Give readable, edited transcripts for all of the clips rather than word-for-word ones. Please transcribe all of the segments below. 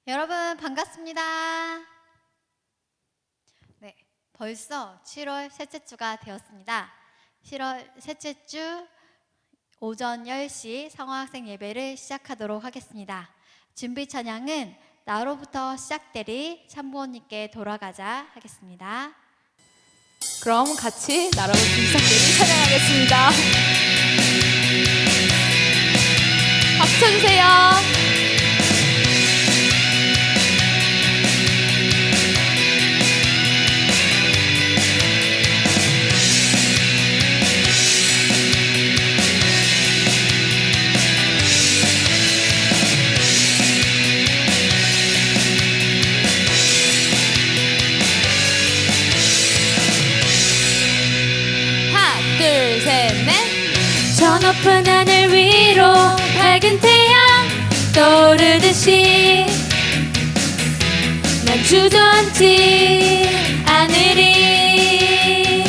여러분 반갑습니다. 네, 벌써 7월 셋째 주가 되었습니다. 7월 셋째 주 오전 10시 성화학생 예배를 시작하도록 하겠습니다. 준비 찬양은 나로부터 시작되리 참부모님께 돌아가자 하겠습니다. 그럼 같이 나로부터 시작되리 찬양하겠습니다. 박수 쳐주세요. 둘, 셋, 넷. 저 높은 하늘 위로 밝은 태양 떠오르듯이 난 주저앉지 않으리.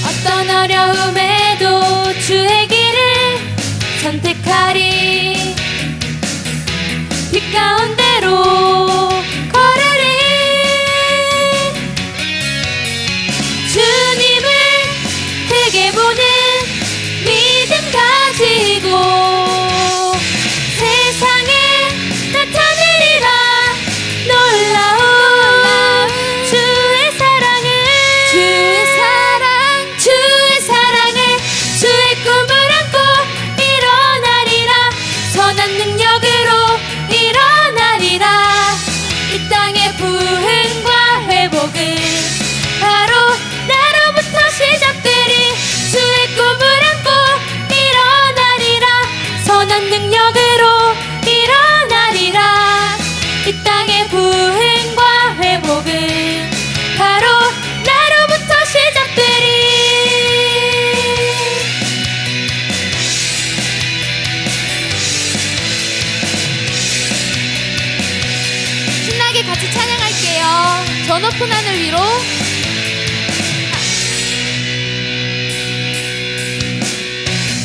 어떤 어려움에도 주의 길을 선택하리. 빛 가운데로 걸으리. 주님을 크게 보는 믿음 가지고 세상에 나타내리라. 놀라운 주의 사랑을 주의 꿈을 안고 일어나리라. 선한 능력으로 일어나리라. 이 땅의 부흥과 회복은 바로 나로부터 시작되리. 주의 꿈을 안고 일어나리라. 선한 능력으로 일어나리라. 이 땅의 부흥과 회복은 바로 나로부터 시작되리. 신나게 같이 찬양할게요. 저 높은 하늘 위로.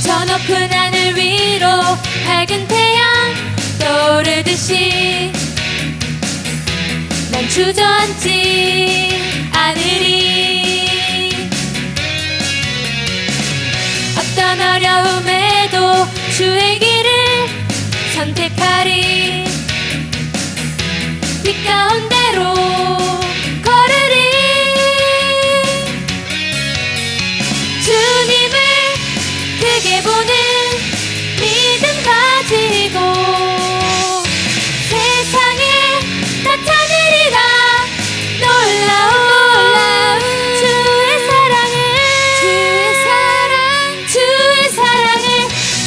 저 높은 하늘 위로 밝은 태양 떠오르듯이 난 주저앉지 않으리. 어떤 어려움에도 주의 길을 선택하리. 빛 가운데로 걸으리. 주님을 크게 보는 믿음 가지고 세상에 나타내리라. 놀라운 주의 사랑을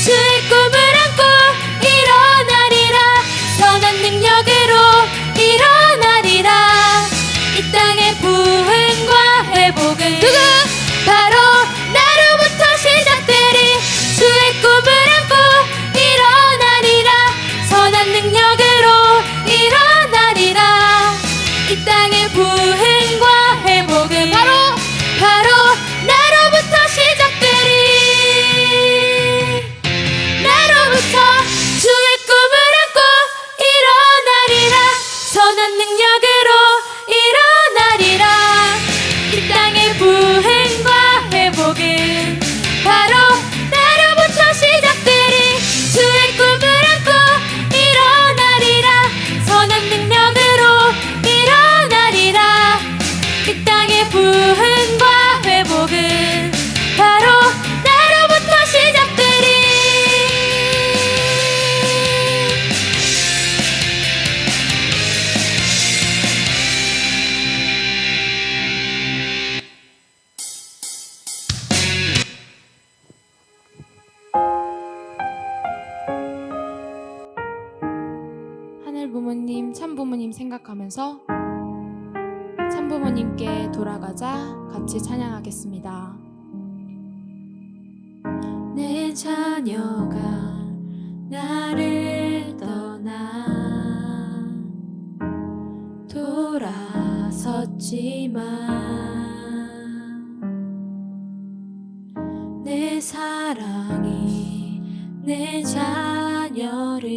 주의 꿈을 안고 일어나리라. 선한 능력으로 일어나리라. 이 땅의 부흥과 회복은 바로 나로부터 시작되리. 주의 꿈을 안고 일어나리라. 선한 능력으로 일어나리라. 이 땅의 부흥과 회복은 바로 나로부터 시작되리. 나로부터 주의 꿈을 안고 일어나리라. 선한 능력으로 일어나리라. 이 땅의 부흥과 회복은 바로 나로부터 시작되리. 주의 꿈을 안고 일어나리라. 선한 능력으로 일어나리라. 이 땅의 부흥과 회복은 바로 나로부터 시작되리. 하늘 부모님, 참 부모님 생각하면서 참 부모님께 돌아가자 같이 찬양하겠습니다. 내 자녀가 나를 떠나 돌아섰지만 내 사랑이 내 자녀를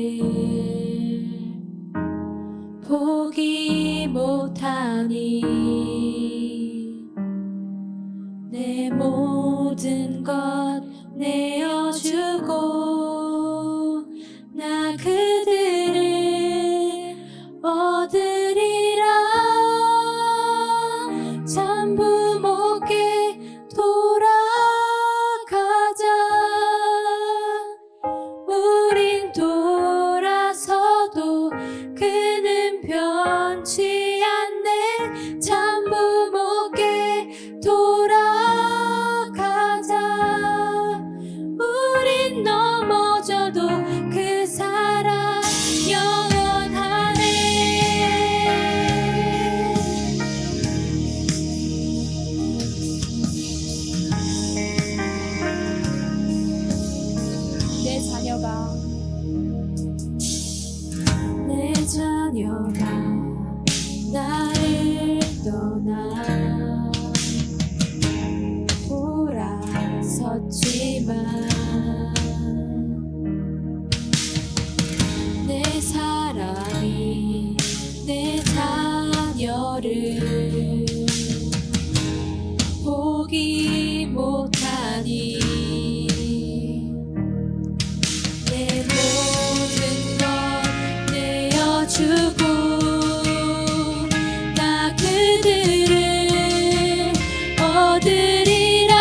하니 내 모든 것 내어주고 나 그들을 얻으리라. 전부 목에 돌아가자. 우린 돌아서도 그는 변치 않네. 전부 목에 돌아가자. 우린 넘어져도 그 사랑 영원하네. 내 자녀가 내 자녀가 나를 떠나 돌아섰지만 내 사랑이 내 자녀를 포기 못하니 내 모든 것 내어주고 나 그들을 얻으리라.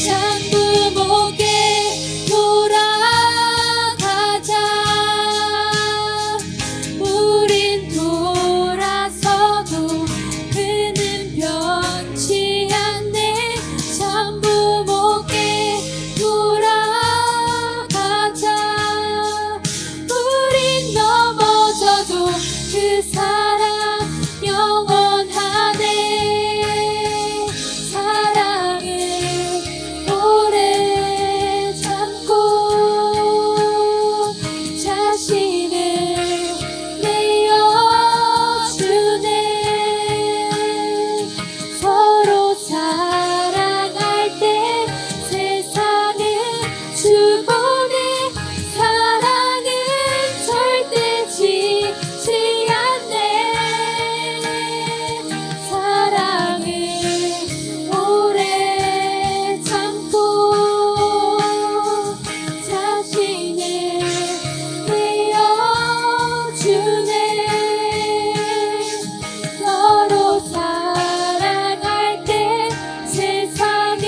전부 목에 돌아가자. 우린 돌아서도 그는 변치 않네. 전부 목에 돌아가자. 우린 넘어져도 그 사랑 영원하네. 사랑을 오래 참고 자신을 내어주네. 서로 사랑할 때 세상은 주보내. 사랑은 절대 지지 않네. 사랑을 오래 참고 자신을 내어주네. 서로 사랑할 때 세상은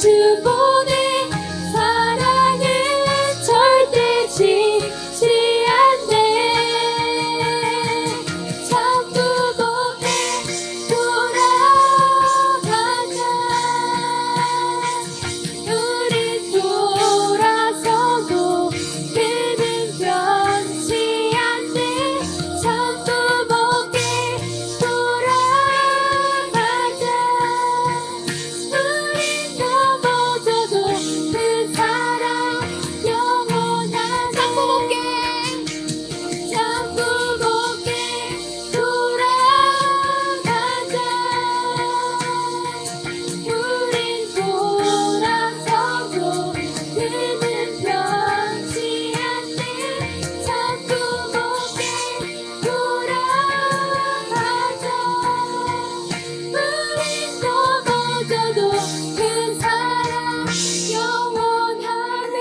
주보내. 사랑은 절대 지지 않네. 전부 목에 돌아가자. 우린 돌아서도 그는 변치 않네. 전부 목에 돌아가자. 우린 넘어져도 그 사랑 영원하네. 전부 목에 돌아가자. 우린 돌아서도 그는 변치 않네. 전부 목에 돌아가자. 우린 넘어져도 그 사랑 영원하네.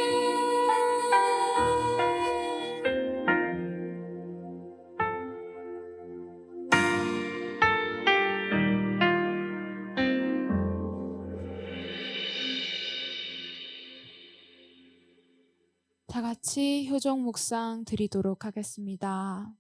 다 같이 효종 묵상 드리도록 하겠습니다.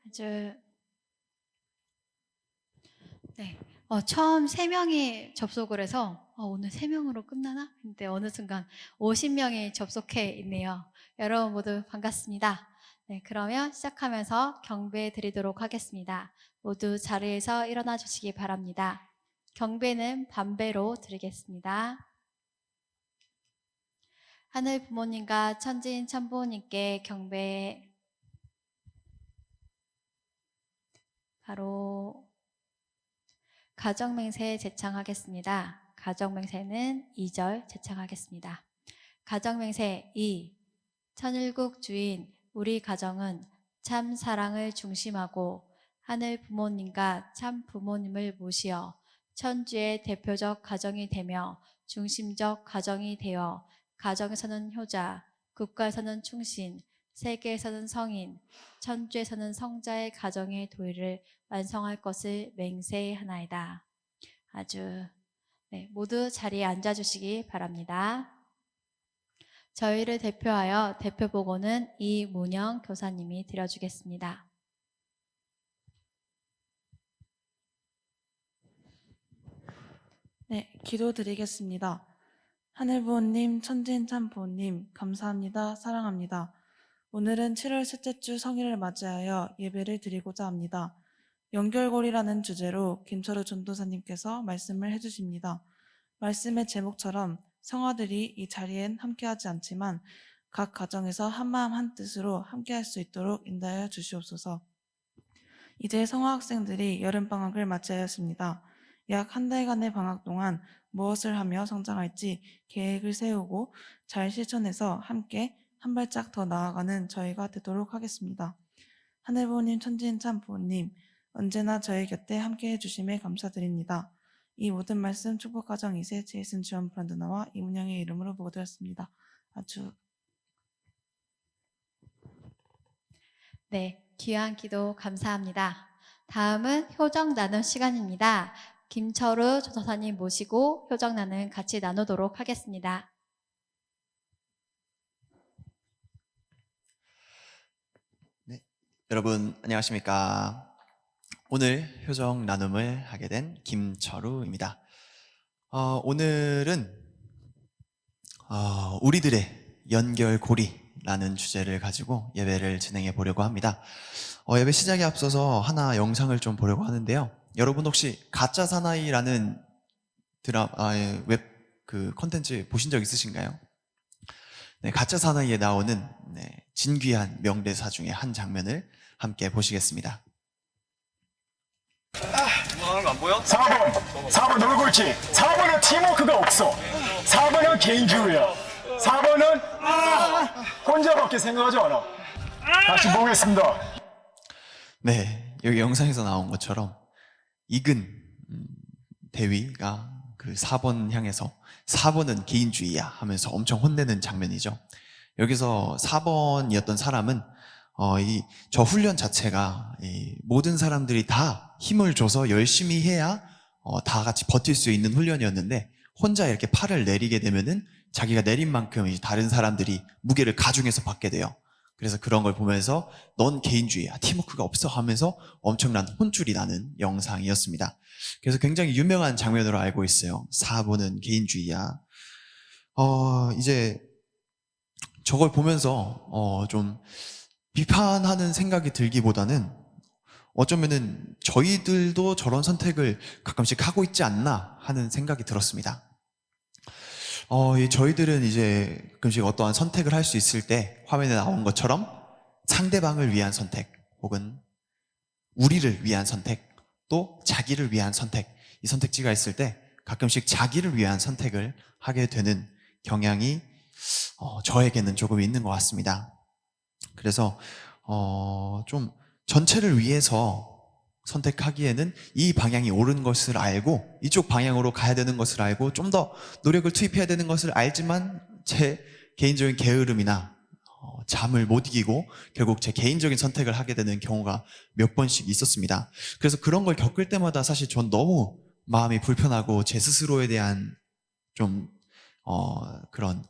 아주 네. 처음 3명이 접속을 해서 오늘 3명으로 끝나나? 근데 어느 순간 50명이 접속해 있네요. 여러분 모두 반갑습니다. 네, 그러면 시작하면서 경배 드리도록 하겠습니다. 모두 자리에서 일어나 주시기 바랍니다. 경배는 반배로 드리겠습니다. 하늘 부모님과 천지인 천부모님께 경배. 바로 가정맹세 제창하겠습니다. 가정맹세는 2절 제창하겠습니다. 가정맹세 2. 천일국 주인 우리 가정은 참 사랑을 중심하고 하늘 부모님과 참 부모님을 모시어 천주의 대표적 가정이 되며 중심적 가정이 되어 가정에서는 효자, 국가에서는 충신, 세계에서는 성인, 천주에서는 성자의 가정의 도의를 완성할 것을 맹세하나이다. 모두 자리에 앉아주시기 바랍니다. 저희를 대표하여 대표보고는 이문영 교사님이 드려주겠습니다. 네, 기도드리겠습니다. 하늘부모님, 천지인 참부모님, 감사합니다. 사랑합니다. 오늘은 7월 셋째 주 성일을 맞이하여 예배를 드리고자 합니다. 연결고리라는 주제로 김철우 전도사님께서 말씀을 해주십니다. 말씀의 제목처럼 성아들이 이 자리엔 함께하지 않지만 각 가정에서 한마음 한뜻으로 함께할 수 있도록 인도하여 주시옵소서. 이제 성아 학생들이 여름방학을 맞이하였습니다. 약 한 달간의 방학 동안 무엇을 하며 성장할지 계획을 세우고 잘 실천해서 함께 한 발짝 더 나아가는 저희가 되도록 하겠습니다. 하늘부모님, 천지인 참부모님, 언제나 저희 곁에 함께해 주심에 감사드립니다. 이 모든 말씀 축복가정 2세 제이슨 지원 브란드나와 이문영의 이름으로 보고드렸습니다. 네, 귀한 기도 감사합니다. 다음은 효정 나눔 시간입니다. 김철우 전도사님 모시고 효정 나눔 같이 나누도록 하겠습니다. 네, 여러분 안녕하십니까? 오늘 효정 나눔을 하게 된 김철우입니다. 오늘은 우리들의 연결고리라는 주제를 가지고 예배를 진행해 보려고 합니다. 예배 시작에 앞서서 하나 영상을 좀 보려고 하는데요. 여러분 혹시 가짜 사나이라는 웹 콘텐츠 보신 적 있으신가요? 네, 가짜 사나이에 나오는 진귀한 명대사 중에 한 장면을 함께 보시겠습니다. 하는 거 안 보여? 4번 놀고 있지. 4번은 팀워크가 없어. 4번은 개인주의야. 4번은 혼자밖에 생각하지 않아. 다시 보겠습니다. 네, 여기 영상에서 나온 것처럼 이근 대위가 그 4번 향해서 4번은 개인주의야 하면서 엄청 혼내는 장면이죠. 여기서 4번이었던 사람은 저 훈련 자체가 모든 사람들이 다 힘을 줘서 열심히 해야 다 같이 버틸 수 있는 훈련이었는데 혼자 이렇게 팔을 내리게 되면은 자기가 내린 만큼 다른 사람들이 무게를 가중해서 받게 돼요. 그래서 그런 걸 보면서 넌 개인주의야, 팀워크가 없어 하면서 엄청난 혼쭐이 나는 영상이었습니다. 그래서 굉장히 유명한 장면으로 알고 있어요. 4번은 개인주의야. 이제 저걸 보면서 좀 비판하는 생각이 들기보다는 어쩌면은 저희들도 저런 선택을 가끔씩 하고 있지 않나 하는 생각이 들었습니다. 저희들은 이제 가끔씩 어떠한 선택을 할 수 있을 때 화면에 나온 것처럼 상대방을 위한 선택 혹은 우리를 위한 선택 또 자기를 위한 선택, 이 선택지가 있을 때 가끔씩 자기를 위한 선택을 하게 되는 경향이 저에게는 조금 있는 것 같습니다. 그래서 좀 전체를 위해서 선택하기에는 이 방향이 옳은 것을 알고 이쪽 방향으로 가야 되는 것을 알고 좀 더 노력을 투입해야 되는 것을 알지만 제 개인적인 게으름이나 잠을 못 이기고 결국 제 개인적인 선택을 하게 되는 경우가 몇 번씩 있었습니다. 그래서 그런 걸 겪을 때마다 사실 전 너무 마음이 불편하고 제 스스로에 대한 좀 그런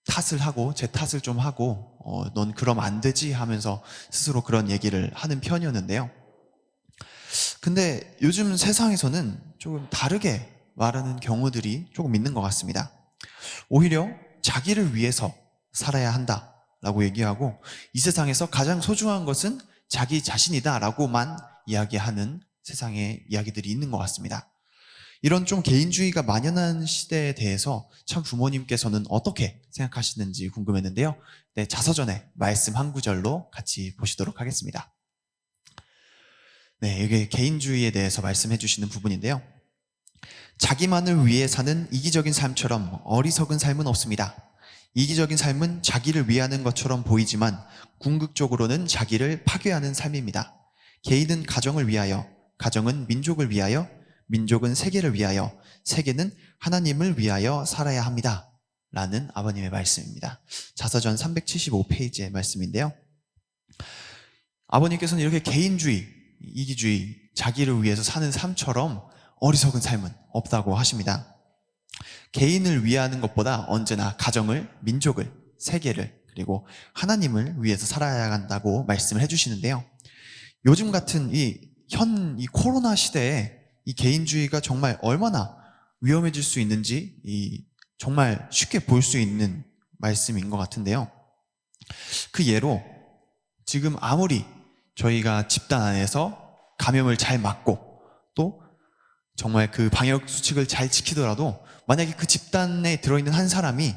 탓을 하고 제 탓을 좀 하고 넌 그러면 안 되지 하면서 스스로 그런 얘기를 하는 편이었는데요. 근데 요즘 세상에서는 조금 다르게 말하는 경우들이 조금 있는 것 같습니다. 오히려 자기를 위해서 살아야 한다라고 얘기하고 이 세상에서 가장 소중한 것은 자기 자신이다라고만 이야기하는 세상의 이야기들이 있는 것 같습니다. 이런 좀 개인주의가 만연한 시대에 대해서 참 부모님께서는 어떻게 생각하시는지 궁금했는데요. 네, 자서전의 말씀 한 구절로 같이 보시도록 하겠습니다. 네, 이게 개인주의에 대해서 말씀해 주시는 부분인데요. 자기만을 위해 사는 이기적인 삶처럼 어리석은 삶은 없습니다. 이기적인 삶은 자기를 위하는 것처럼 보이지만 궁극적으로는 자기를 파괴하는 삶입니다. 개인은 가정을 위하여, 가정은 민족을 위하여, 민족은 세계를 위하여, 세계는 하나님을 위하여 살아야 합니다. 라는 아버님의 말씀입니다. 자서전 375페이지의 말씀인데요. 아버님께서는 이렇게 개인주의, 이기주의, 자기를 위해서 사는 삶처럼 어리석은 삶은 없다고 하십니다. 개인을 위하는 것보다 언제나 가정을, 민족을, 세계를, 그리고 하나님을 위해서 살아야 한다고 말씀을 해주시는데요. 요즘 같은 이 코로나 시대에 이 개인주의가 정말 얼마나 위험해질 수 있는지 정말 쉽게 볼 수 있는 말씀인 것 같은데요. 그 예로 지금 아무리 저희가 집단 안에서 감염을 잘 막고 또 정말 그 방역 수칙을 잘 지키더라도 만약에 그 집단에 들어있는 한 사람이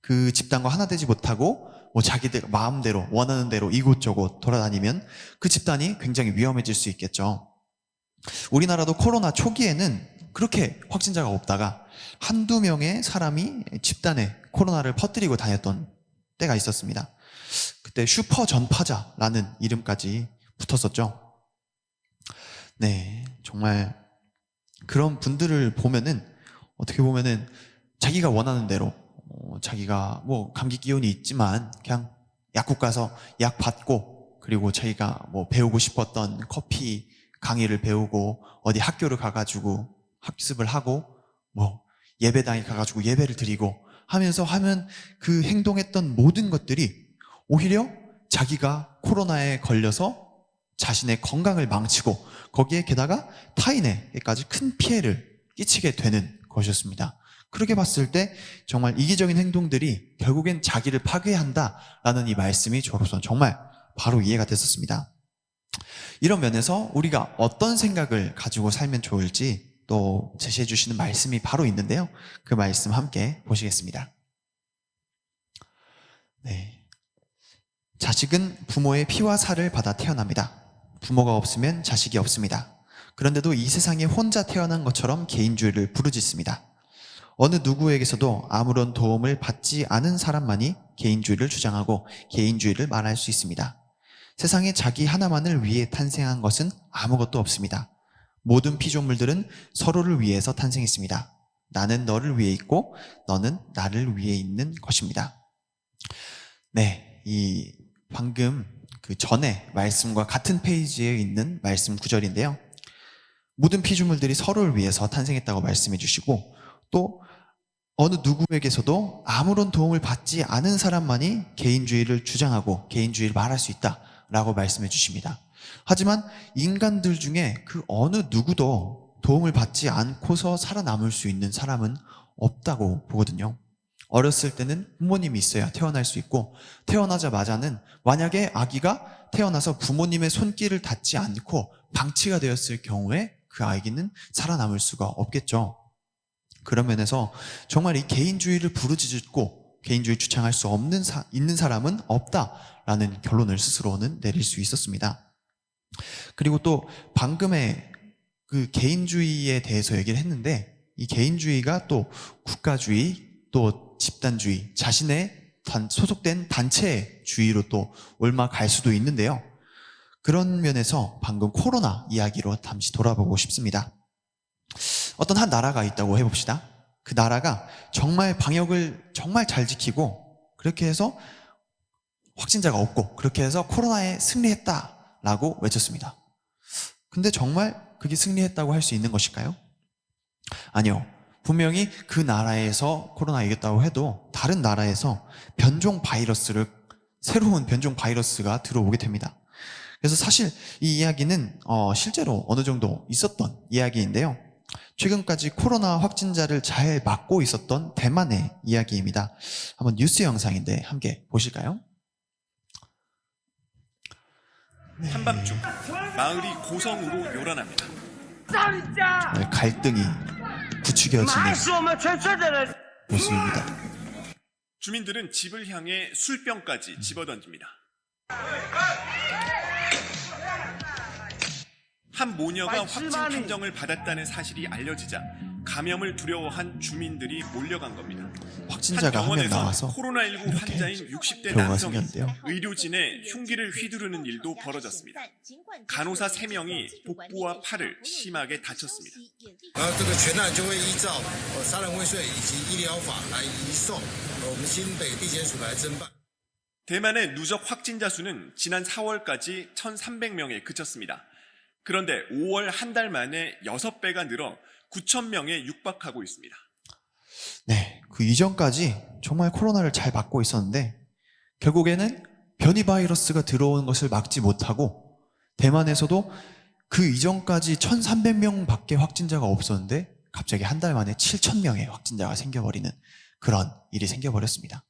그 집단과 하나 되지 못하고 자기들 마음대로 원하는 대로 이곳저곳 돌아다니면 그 집단이 굉장히 위험해질 수 있겠죠. 우리나라도 코로나 초기에는 그렇게 확진자가 없다가 한두 명의 사람이 집단에 코로나를 퍼뜨리고 다녔던 때가 있었습니다. 그때 슈퍼 전파자라는 이름까지 붙었었죠. 네, 정말 그런 분들을 보면은 어떻게 보면은 자기가 원하는 대로 자기가 감기 기운이 있지만 그냥 약국 가서 약 받고 그리고 자기가 배우고 싶었던 커피 강의를 배우고 어디 학교를 가가지고 학습을 하고 예배당에 가가지고 예배를 드리고 하면서 하면 그 행동했던 모든 것들이 오히려 자기가 코로나에 걸려서 자신의 건강을 망치고 거기에 게다가 타인에게까지 큰 피해를 끼치게 되는 것이었습니다. 그렇게 봤을 때 정말 이기적인 행동들이 결국엔 자기를 파괴한다라는 이 말씀이 저로서는 정말 바로 이해가 됐었습니다. 이런 면에서 우리가 어떤 생각을 가지고 살면 좋을지 또 제시해 주시는 말씀이 바로 있는데요. 그 말씀 함께 보시겠습니다. 네. 자식은 부모의 피와 살을 받아 태어납니다. 부모가 없으면 자식이 없습니다. 그런데도 이 세상에 혼자 태어난 것처럼 개인주의를 부르짖습니다. 어느 누구에게서도 아무런 도움을 받지 않은 사람만이 개인주의를 주장하고 개인주의를 말할 수 있습니다. 세상에 자기 하나만을 위해 탄생한 것은 아무것도 없습니다. 모든 피조물들은 서로를 위해서 탄생했습니다. 나는 너를 위해 있고 너는 나를 위해 있는 것입니다. 네, 이 방금 그 전에 말씀과 같은 페이지에 있는 말씀 구절인데요. 모든 피조물들이 서로를 위해서 탄생했다고 말씀해 주시고 또 어느 누구에게서도 아무런 도움을 받지 않은 사람만이 개인주의를 주장하고 개인주의를 말할 수 있다라고 말씀해 주십니다. 하지만 인간들 중에 그 어느 누구도 도움을 받지 않고서 살아남을 수 있는 사람은 없다고 보거든요. 어렸을 때는 부모님이 있어야 태어날 수 있고 태어나자마자는 만약에 아기가 태어나서 부모님의 손길을 닿지 않고 방치가 되었을 경우에 그 아기는 살아남을 수가 없겠죠. 그런 면에서 정말 이 개인주의를 부르짖고 개인주의 주창할 수 있는 사람은 없다라는 결론을 스스로는 내릴 수 있었습니다. 그리고 또 방금의 그 개인주의에 대해서 얘기를 했는데 이 개인주의가 또 국가주의 또 집단주의 자신의 소속된 단체주의로 또 옮아갈 수도 있는데요. 그런 면에서 방금 코로나 이야기로 잠시 돌아보고 싶습니다. 어떤 한 나라가 있다고 해봅시다. 그 나라가 정말 방역을 정말 잘 지키고 그렇게 해서 확진자가 없고 그렇게 해서 코로나에 승리했다라고 외쳤습니다. 근데 정말 그게 승리했다고 할 수 있는 것일까요? 아니요. 분명히 그 나라에서 코로나 이겼다고 해도 다른 나라에서 새로운 변종 바이러스가 들어오게 됩니다. 그래서 사실 이 이야기는 실제로 어느 정도 있었던 이야기인데요. 최근까지 코로나 확진자를 잘 막고 있었던 대만의 이야기입니다. 한번 뉴스 영상인데 함께 보실까요? 한밤중 마을이 고성으로 요란합니다. 갈등이 부추겨지는 모습입니다. 주민들은 집을 향해 술병까지 집어던집니다. 한 모녀가 확진 판정을 받았다는 사실이 알려지자 감염을 두려워한 주민들이 몰려간 겁니다. 확진자가 한 명 병원에서 나와서 코로나19 이렇게 환자인 60대 경우가 남성이 생겼는데요. 의료진의 흉기를 휘두르는 일도 벌어졌습니다. 간호사 3명이 복부와 팔을 심하게 다쳤습니다. 这个全案就会依照杀人未遂以及医疗法来移送我们新北地检署来侦办。 대만의 누적 확진자 수는 지난 4월까지 1,300명에 그쳤습니다. 그런데 5월 한 달 만에 6배가 늘어 9,000명에 육박하고 있습니다. 네, 그 이전까지 정말 코로나를 잘 막고 있었는데 결국에는 변이 바이러스가 들어오는 것을 막지 못하고 대만에서도 그 이전까지 1,300명 밖에 확진자가 없었는데 갑자기 한 달 만에 7,000명의 확진자가 생겨버리는 그런 일이 생겨버렸습니다.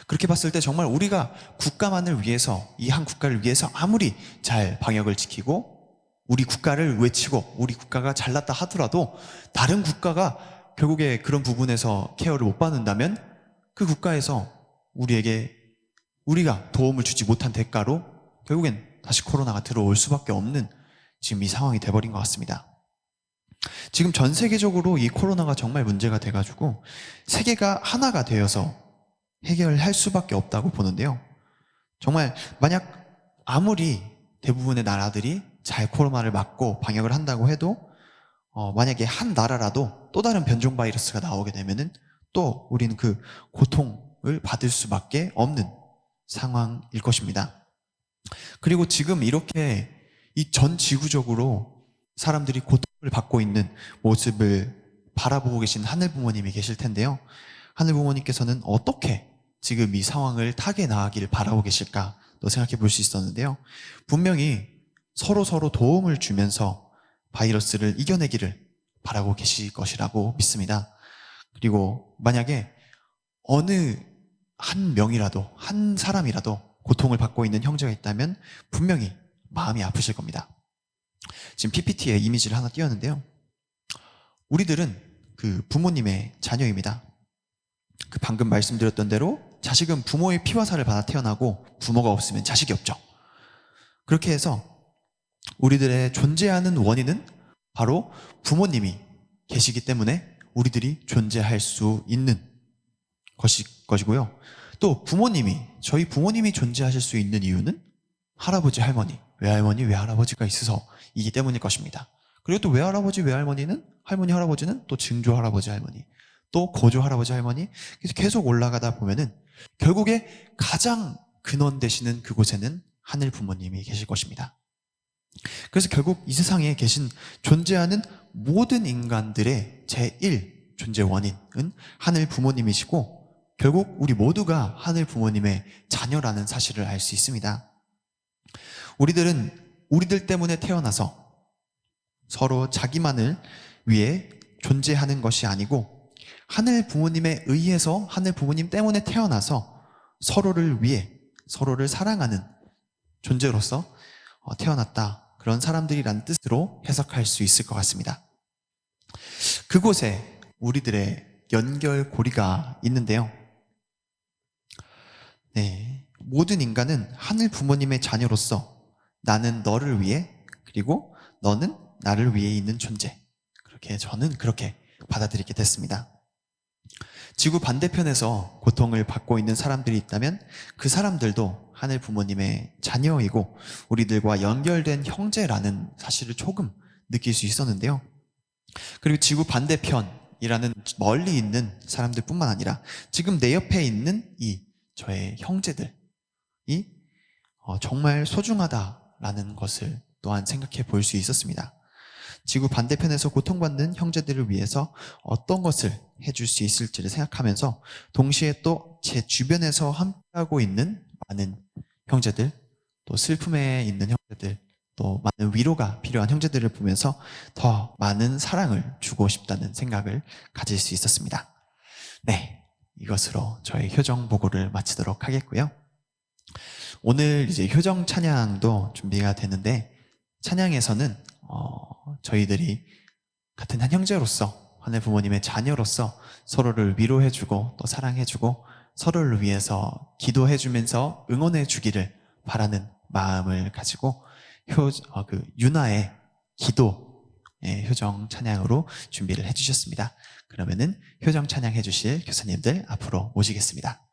그렇게 봤을 때 정말 우리가 국가만을 위해서, 이 한 국가를 위해서 아무리 잘 방역을 지키고 우리 국가를 외치고 우리 국가가 잘났다 하더라도 다른 국가가 결국에 그런 부분에서 케어를 못 받는다면 그 국가에서 우리가 도움을 주지 못한 대가로 결국엔 다시 코로나가 들어올 수밖에 없는 지금 이 상황이 돼버린 것 같습니다. 지금 전 세계적으로 이 코로나가 정말 문제가 돼가지고 세계가 하나가 되어서 해결할 수밖에 없다고 보는데요. 정말 만약 아무리 대부분의 나라들이 잘 코로나를 막고 방역을 한다고 해도 만약에 한 나라라도 또 다른 변종 바이러스가 나오게 되면은 또 우리는 그 고통을 받을 수밖에 없는 상황일 것입니다. 그리고 지금 이렇게 이 전 지구적으로 사람들이 고통을 받고 있는 모습을 바라보고 계신 하늘 부모님이 계실 텐데요. 하늘 부모님께서는 어떻게 지금 이 상황을 타게 나가기를 바라고 계실까 또 생각해 볼 수 있었는데요. 분명히 서로 도움을 주면서 바이러스를 이겨내기를 바라고 계실 것이라고 믿습니다. 그리고 만약에 어느 한 명이라도, 한 사람이라도 고통을 받고 있는 형제가 있다면 분명히 마음이 아프실 겁니다. 지금 PPT에 이미지를 하나 띄웠는데요. 우리들은 그 부모님의 자녀입니다. 그 방금 말씀드렸던 대로 자식은 부모의 피와 살을 받아 태어나고 부모가 없으면 자식이 없죠. 그렇게 해서 우리들의 존재하는 원인은 바로 부모님이 계시기 때문에 우리들이 존재할 수 있는 것이고요. 또 저희 부모님이 존재하실 수 있는 이유는 할아버지, 할머니, 외할머니, 외할아버지가 있어서 이기 때문일 것입니다. 그리고 또 외할아버지, 외할머니는, 할머니, 할아버지는 또 증조 할아버지, 할머니, 또 고조 할아버지, 할머니, 그래서 계속 올라가다 보면은 결국에 가장 근원 되시는 그곳에는 하늘 부모님이 계실 것입니다. 그래서 결국 이 세상에 존재하는 모든 인간들의 제1 존재 원인은 하늘 부모님이시고 결국 우리 모두가 하늘 부모님의 자녀라는 사실을 알 수 있습니다. 우리들은 우리들 때문에 태어나서 서로 자기만을 위해 존재하는 것이 아니고 하늘 부모님에 의해서 하늘 부모님 때문에 태어나서 서로를 위해 서로를 사랑하는 존재로서 태어났다. 그런 사람들이란 뜻으로 해석할 수 있을 것 같습니다. 그곳에 우리들의 연결고리가 있는데요. 네, 모든 인간은 하늘 부모님의 자녀로서 나는 너를 위해 그리고 너는 나를 위해 있는 존재. 저는 그렇게 받아들이게 됐습니다. 지구 반대편에서 고통을 받고 있는 사람들이 있다면 그 사람들도 하늘 부모님의 자녀이고 우리들과 연결된 형제라는 사실을 조금 느낄 수 있었는데요. 그리고 지구 반대편이라는 멀리 있는 사람들뿐만 아니라 지금 내 옆에 있는 저의 형제들이 정말 소중하다라는 것을 또한 생각해 볼 수 있었습니다. 지구 반대편에서 고통받는 형제들을 위해서 어떤 것을 해줄 수 있을지를 생각하면서 동시에 또 제 주변에서 함께하고 있는 많은 형제들, 또 슬픔에 있는 형제들, 또 많은 위로가 필요한 형제들을 보면서 더 많은 사랑을 주고 싶다는 생각을 가질 수 있었습니다. 네, 이것으로 저희 효정 보고를 마치도록 하겠고요. 오늘 이제 효정 찬양도 준비가 되는데, 찬양에서는 저희들이 같은 한 형제로서, 하늘 부모님의 자녀로서 서로를 위로해주고 또 사랑해주고 서로를 위해서 기도해주면서 응원해주기를 바라는 마음을 가지고 유나의 기도, 효정 찬양으로 준비를 해주셨습니다. 그러면은 효정 찬양 해주실 교사님들 앞으로 모시겠습니다.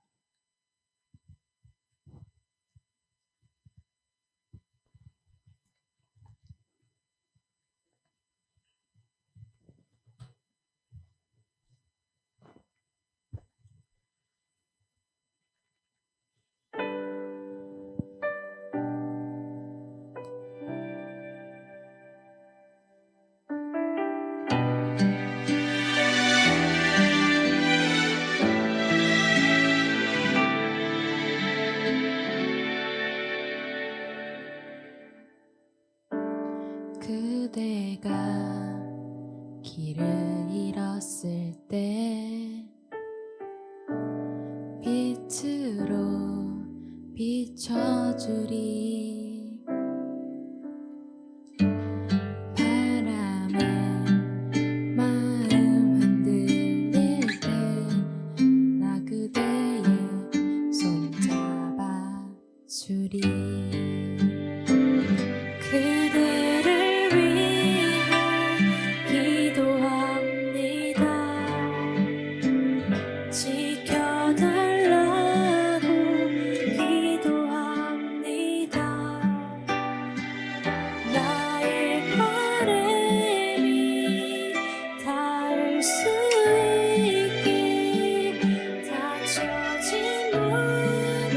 그대가 길을 잃었을 때 빛으로 비춰주리. 바람에 마음 흔들릴 때 나 그대의 손 잡아주리. 그대를 위해 기도합니다. 지켜달라고 기도합니다. 나의 바람이 닿을 수 있게 다쳐진 몸이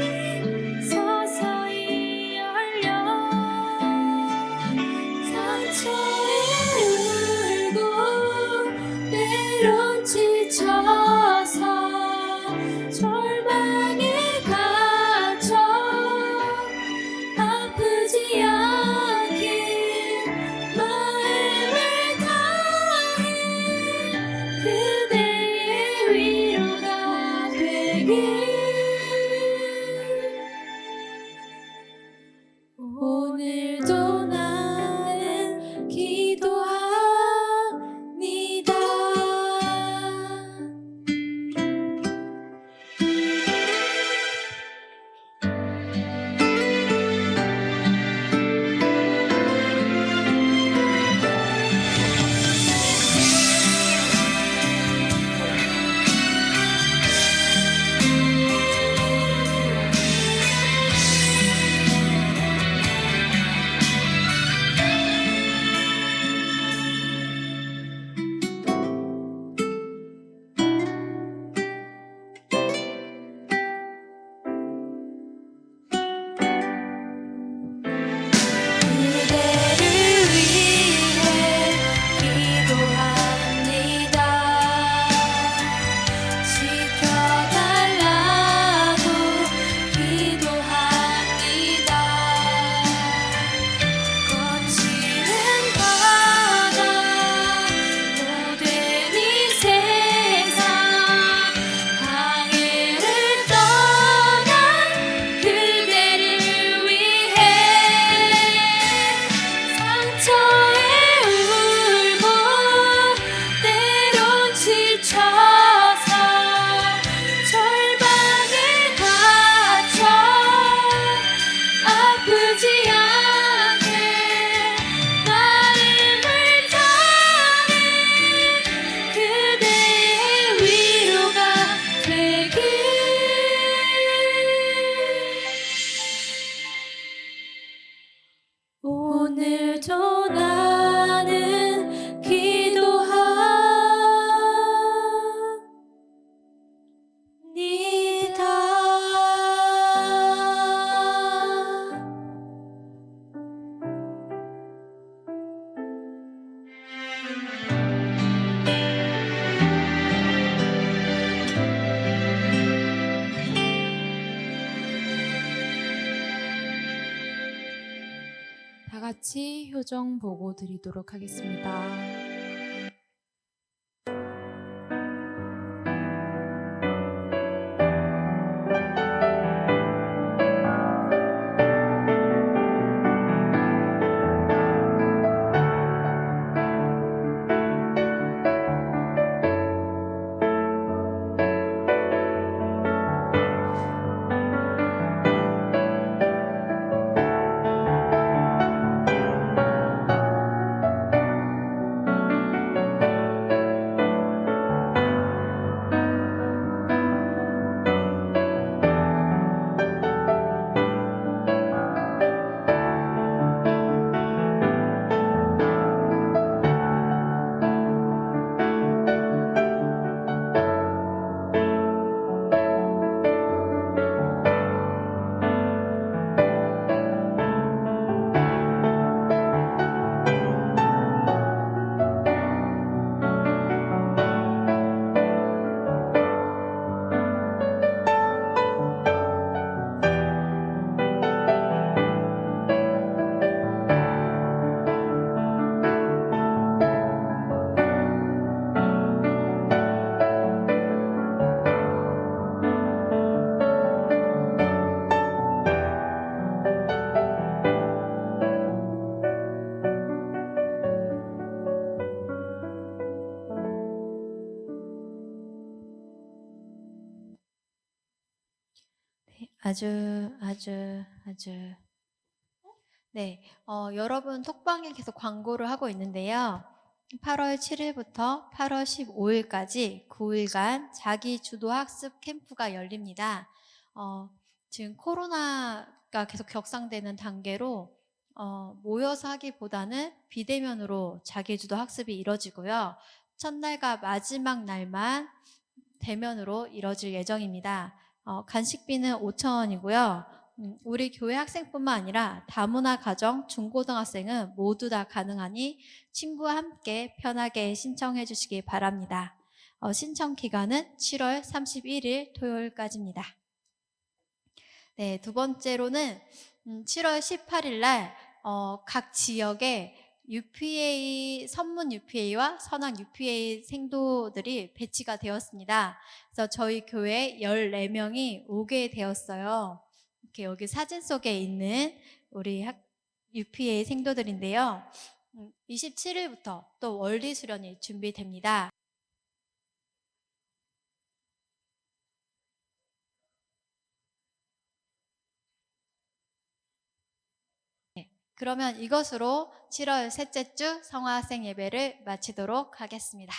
서서히 같이 효정 보고 드리도록 하겠습니다. 아주. 네, 여러분 톡방에 계속 광고를 하고 있는데요. 8월 7일부터 8월 15일까지 9일간 자기 주도 학습 캠프가 열립니다. 지금 코로나가 계속 격상되는 단계로 모여서 하기보다는 비대면으로 자기 주도 학습이 이뤄지고요. 첫날과 마지막 날만 대면으로 이뤄질 예정입니다. 간식비는 5,000원이고요. 우리 교회 학생뿐만 아니라 다문화 가정, 중고등학생은 모두 다 가능하니 친구와 함께 편하게 신청해 주시기 바랍니다. 신청 기간은 7월 31일 토요일까지입니다. 네, 두 번째로는 7월 18일 날 각 지역에 UPA, 선문 UPA와 선악 UPA 생도들이 배치가 되었습니다. 그래서 저희 교회 14명이 오게 되었어요. 이렇게 여기 사진 속에 있는 우리 UPA 생도들인데요. 27일부터 또 원리 수련이 준비됩니다. 그러면 이것으로 7월 셋째 주 성화학생 예배를 마치도록 하겠습니다.